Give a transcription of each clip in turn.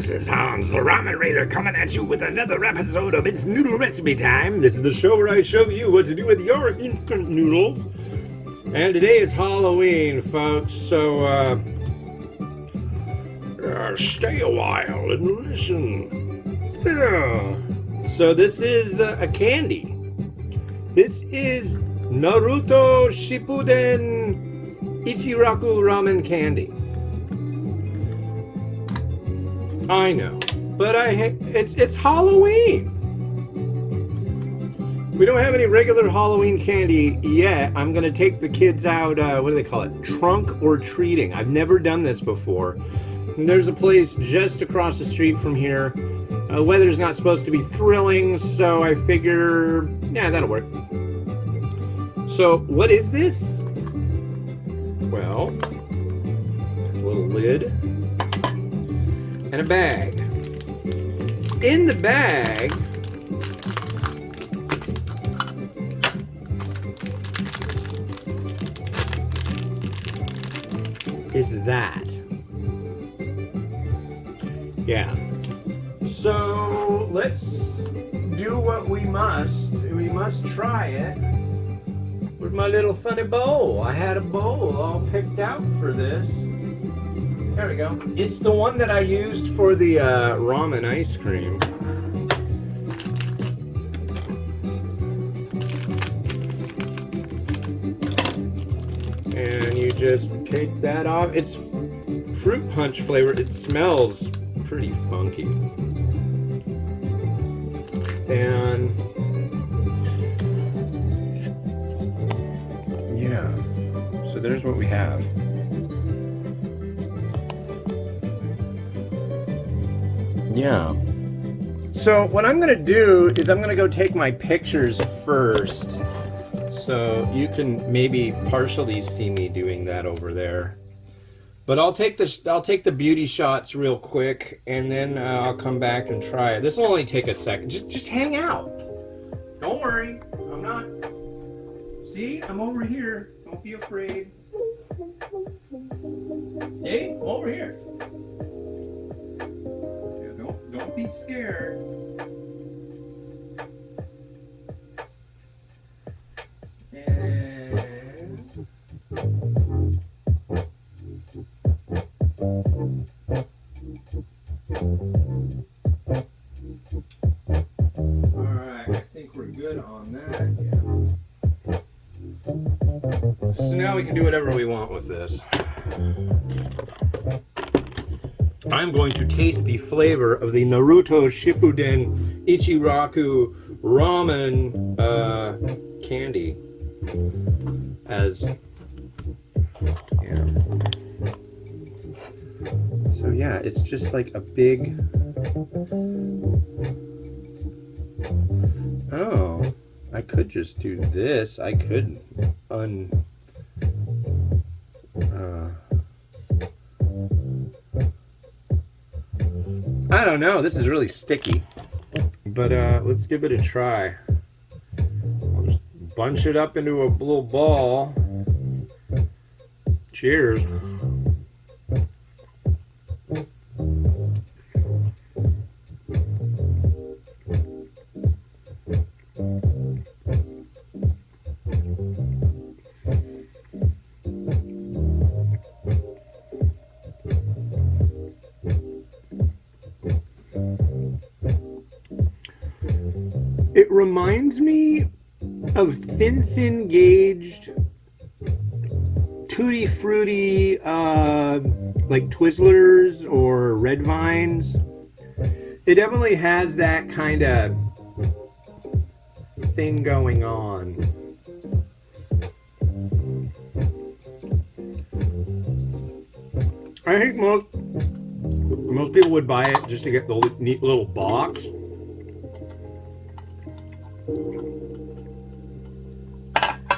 This is Hans, the Ramen Raider, coming at you with another episode of It's Noodle Recipe Time. This is the show where I show you what to do with your instant noodles. And today is Halloween, folks, so stay a while and listen. Yeah. So this is a candy. This is Naruto Shippuden Ichiraku Ramen candy. I know, but it's Halloween. We don't have any regular Halloween candy yet. I'm gonna take the kids out. What do they call it? Trunk or treating. I've never done this before. And there's a place just across the street from here. Weather's not supposed to be thrilling, so I figure, yeah, that'll work. So, what is this? Well, a little lid. And a bag. In the bag is that. Yeah. So let's do what we must. We must try it with my little funny bowl. I had a bowl all picked out for this. There we go. It's the one that I used for the ramen ice cream. And you just take that off. It's fruit punch flavor. It smells pretty funky. And yeah, so there's what we have. Yeah. So what I'm gonna do is I'm gonna go take my pictures first, so you can maybe partially see me doing that over there. But I'll take the beauty shots real quick, and then I'll come back and try it. This will only take a second. Just hang out. Don't worry. I'm not. See, I'm over here. Don't be afraid. See, I'm over here. Don't be scared. And alright, I think we're good on that. Yeah. So now we can do whatever we want with this. I'm going to taste the flavor of the Naruto Shippuden Ichiraku Ramen candy. As yeah. So yeah, it's just like a big. Oh, I could just do this. I could I don't know, this is really sticky, but let's give it a try. I'll just bunch it up into a little ball. Cheers. It reminds me of thin gauged Tutti Frutti, like Twizzlers or Red Vines. It definitely has that kind of thing going on. I think most people would buy it just to get the neat little box.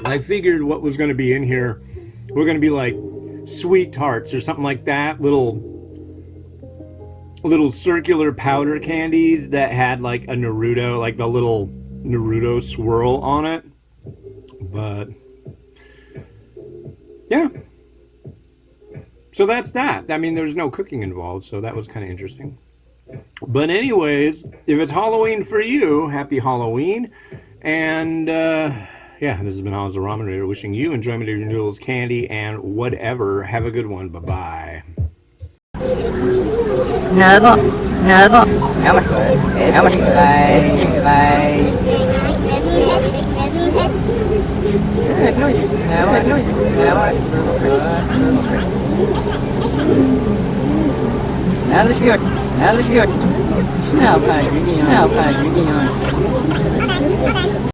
I figured what was going to be in here were going to be like sweet tarts or something like that, little circular powder candies that had like a Naruto, like the little Naruto swirl on it. But yeah, so that's that. I mean, there's no cooking involved, so that was kind of interesting. But anyways, if it's Halloween for you, happy Halloween. And yeah, this has been Hans the Ramen Raider wishing you enjoyment of your noodles, candy, and whatever. Have a good one. Bye-bye. Noodle, Noodle. How much was? How much was? Bye. Alles gut, alles gut. Schnell, Pai,